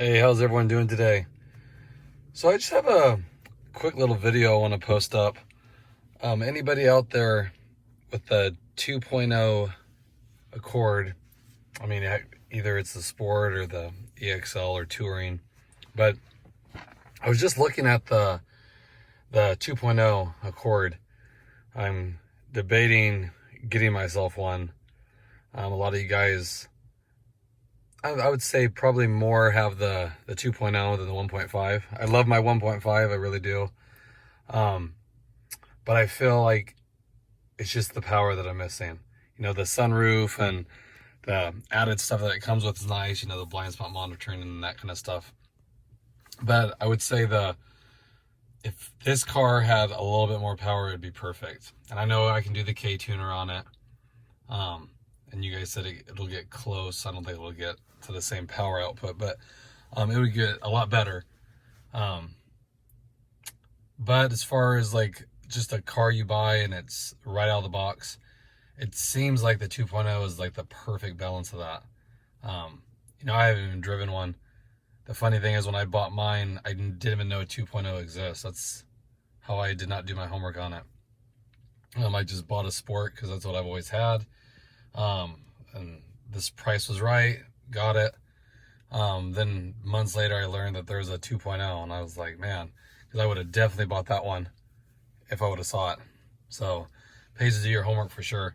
Hey, how's everyone doing today? So I just have a quick little video I want to post up. Anybody out there with the 2.0 Accord, I mean, either it's the Sport or the EXL or Touring, but I was just looking at the 2.0 Accord. I'm debating getting myself one. A lot of you guys, I would say probably more have the 2.0 than the 1.5. I love my 1.5, I really do. But I feel like it's just the power that I'm missing. You know, the sunroof and the added stuff that it comes with is nice, you know, the blind spot monitoring and that kind of stuff. But I would say if this car had a little bit more power, it'd be perfect. And I know I can do the K tuner on it. And you guys said it'll get close. I don't think it'll get to the same power output, but it would get a lot better. But as far as like just a car you buy and it's right out of the box, it seems like the 2.0 is like the perfect balance of that. You know, I haven't even driven one. The funny thing is when I bought mine, I didn't even know 2.0 exists. That's how I did not do my homework on it. I just bought a Sport because that's what I've always had. And this price was right, got it. Then months later, I learned that there's a 2.0, and I was like, man, because I would have definitely bought that one if I would have saw it. So, pays to do your homework for sure.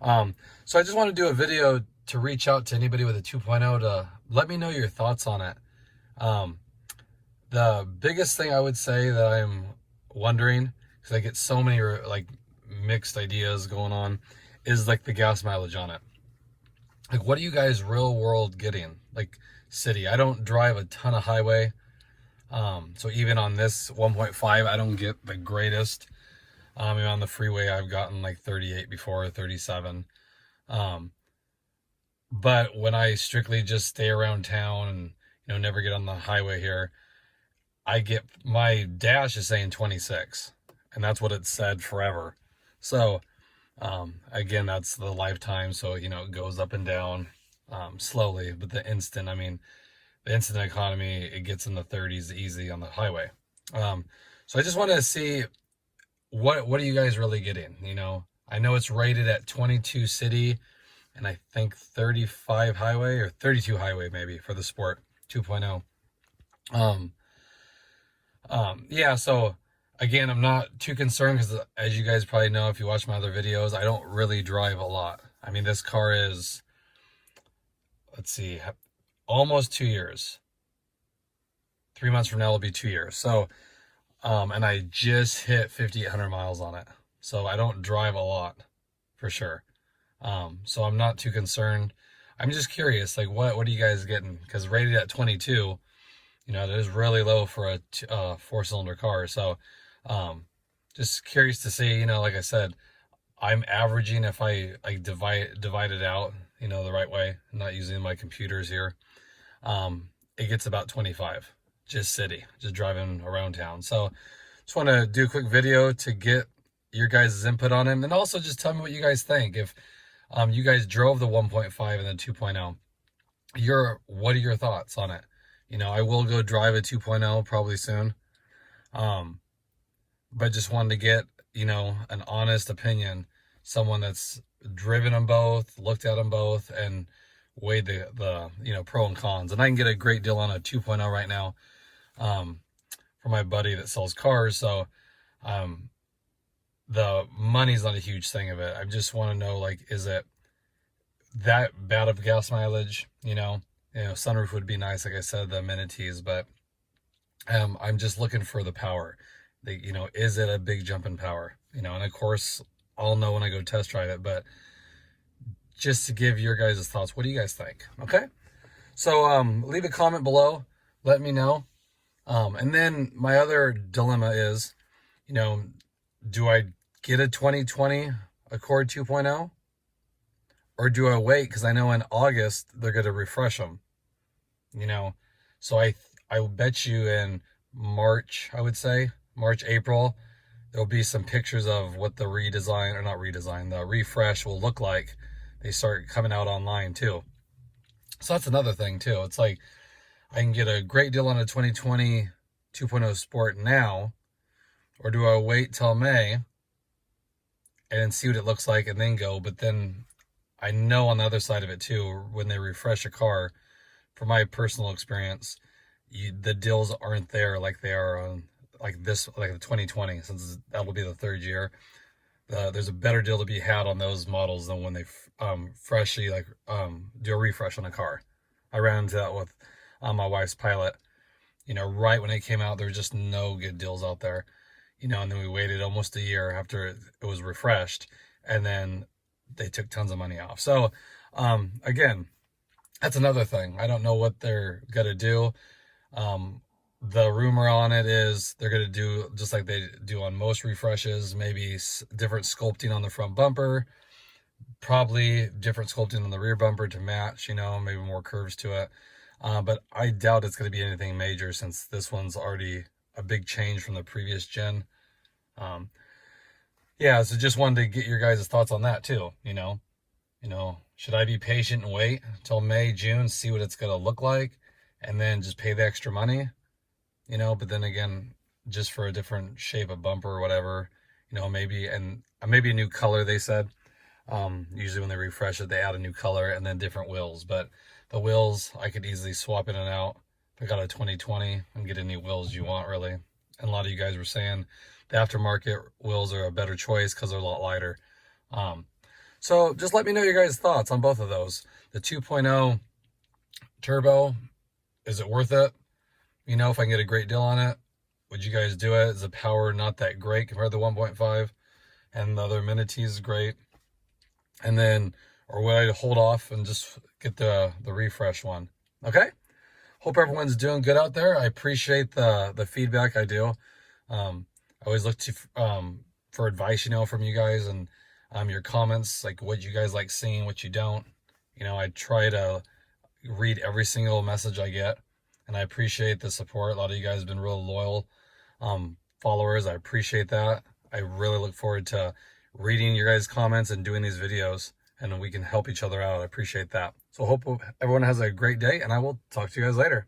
So I just want to do a video to reach out to anybody with a 2.0 to let me know your thoughts on it. The biggest thing I would say that I'm wondering, because I get so many like mixed ideas going on, is like the gas mileage on it. Like, what are you guys real world getting? Like city, I don't drive a ton of highway. So even on this 1.5, I don't get the greatest. On the freeway, I've gotten like 38 before, 37. But when I strictly just stay around town and, you know, never get on the highway here, I get, my dash is saying 26, and that's what it said forever. So, again, that's the lifetime. So, you know, it goes up and down, slowly, but the instant economy, it gets in the 30s easy on the highway. So I just want to see what are you guys really getting? You know, I know it's rated at 22 city and I think 35 highway or 32 highway maybe for the Sport 2.0. Yeah, so again, I'm not too concerned because as you guys probably know, if you watch my other videos, I don't really drive a lot. I mean, this car is, let's see, almost 2 years. 3 months from now will be 2 years. So, and I just hit 5,800 miles on it. So I don't drive a lot for sure. So I'm not too concerned. I'm just curious, like what are you guys getting? Because rated at 22, you know, that is really low for a 4-cylinder car. So, just curious to see, you know, like I said, I'm averaging, if I like divide it out, you know, the right way, I'm not using my computers here. It gets about 25, just city, just driving around town. So just want to do a quick video to get your guys' input on it. And also just tell me what you guys think. If you guys drove the 1.5 and the 2.0, what are your thoughts on it? You know, I will go drive a 2.0 probably soon. But just wanted to get, you know, an honest opinion, someone that's driven them both, looked at them both, and weighed the you know, pro and cons. And I can get a great deal on a 2.0 right now, for my buddy that sells cars. So, the money's not a huge thing of it. I just want to know, like, is it that bad of gas mileage? You know, sunroof would be nice, like I said, the amenities, but I'm just looking for the power. You know, is it a big jump in power? You know, and of course, I'll know when I go test drive it, but just to give your guys' thoughts, what do you guys think? Okay, so leave a comment below, let me know. And then my other dilemma is, you know, do I get a 2020 Accord 2.0? Or do I wait? Because I know in August, they're going to refresh them. You know, so I will bet you in March, I would say, March, April, there'll be some pictures of what the the refresh will look like. They start coming out online too. So that's another thing too. It's like, I can get a great deal on a 2020 2.0 Sport now, or do I wait till May and see what it looks like and then go? But then I know on the other side of it too, when they refresh a car, from my personal experience, the deals aren't there like they are on like the 2020, since that'll be the third year. There's a better deal to be had on those models than when they freshly do a refresh on a car. I ran into that with my wife's Pilot. You know, right when it came out, there was just no good deals out there. You know, and then we waited almost a year after it was refreshed, and then they took tons of money off. So again, that's another thing. I don't know what they're gonna do. The rumor on it is they're gonna do just like they do on most refreshes, maybe different sculpting on the front bumper, probably different sculpting on the rear bumper to match, you know, maybe more curves to it. But I doubt it's going to be anything major, since this one's already a big change from the previous gen. Yeah, so just wanted to get your guys' thoughts on that too. You know, should I be patient and wait until May, June, see what it's going to look like, and then just pay the extra money? You know, but then again, just for a different shape of bumper or whatever, you know, maybe a new color, they said. Usually when they refresh it, they add a new color and then different wheels. But the wheels, I could easily swap in and out. If I got a 2020 and get any wheels you want, really. And a lot of you guys were saying the aftermarket wheels are a better choice because they're a lot lighter. So just let me know your guys' thoughts on both of those. The 2.0 turbo, is it worth it? You know, if I can get a great deal on it, would you guys do it? Is the power not that great compared to the 1.5? And the other amenities is great. And then, or would I hold off and just get the refresh one? Okay. Hope everyone's doing good out there. I appreciate the feedback. I do. I always look to for advice, you know, from you guys, and your comments, like what you guys like seeing, what you don't. You know, I try to read every single message I get, and I appreciate the support. A lot of you guys have been real loyal followers. I appreciate that. I really look forward to reading your guys' comments and doing these videos, and we can help each other out. I appreciate that. So hope everyone has a great day, and I will talk to you guys later.